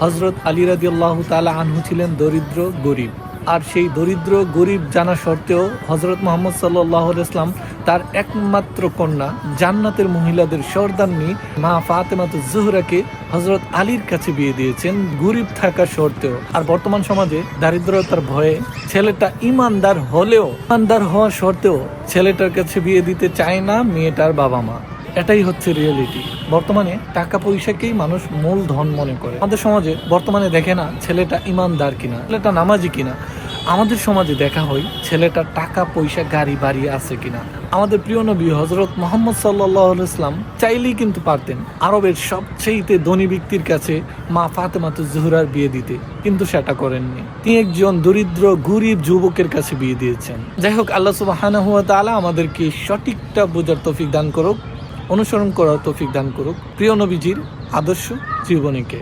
হযরত আলী রাদিয়াল্লাহু তাআলা আনহু ছিলেন দরিদ্র গরিব, আর সেই দরিদ্র গরিব জানা সত্ত্বেও হযরত মুহাম্মদ সাল্লাল্লাহু আলাইহি ওয়াসাল্লাম তার একমাত্র কন্যা জান্নাতের মহিলাদের সর্দারনী মা ফাতেমাতুজ জোহরাকে হযরত আলীর কাছে বিয়ে দিয়েছেন গরিব থাকা সত্ত্বেও। আর বর্তমান সমাজে দারিদ্রতার ভয়ে ছেলেটা ইমানদার হওয়া সত্ত্বেও ছেলেটার কাছে বিয়ে দিতে চায় না মেয়েটার বাবা মা। এটাই হচ্ছে রিয়েলিটি। বর্তমানে টাকা পয়সাকেই মানুষ মূল ধন মনে করে। আমাদের সমাজে বর্তমানে দেখে না ছেলেটা ইমানদার কিনা, ছেলেটা নামাজি কিনা। আমাদের সমাজে দেখা হয় ছেলেটা টাকা পয়সা গাড়ি বাড়ি আছে কিনা। আমাদের প্রিয় নবী হযরত মুহাম্মদ সাল্লাল্লাহু আলাইহি ওয়াসাল্লাম চাইলেই কিন্তু পারতেন আরবের সবচেয়ে ধনী ব্যক্তির কাছে মা ফাতেমাতুজ জোহরার বিয়ে দিতে, কিন্তু সেটা করেননি। তিনি একজন দরিদ্র গরিব যুবকের কাছে বিয়ে দিয়েছেন। যাই হোক, আল্লাহ সুবহানাহু ওয়া তাআলা আমাদেরকে সঠিকটা বোঝার তৌফিক দান করুক, অনুসরণ করার তৌফিক দান করুক প্রিয় নবীজির আদর্শ জীবনীকে।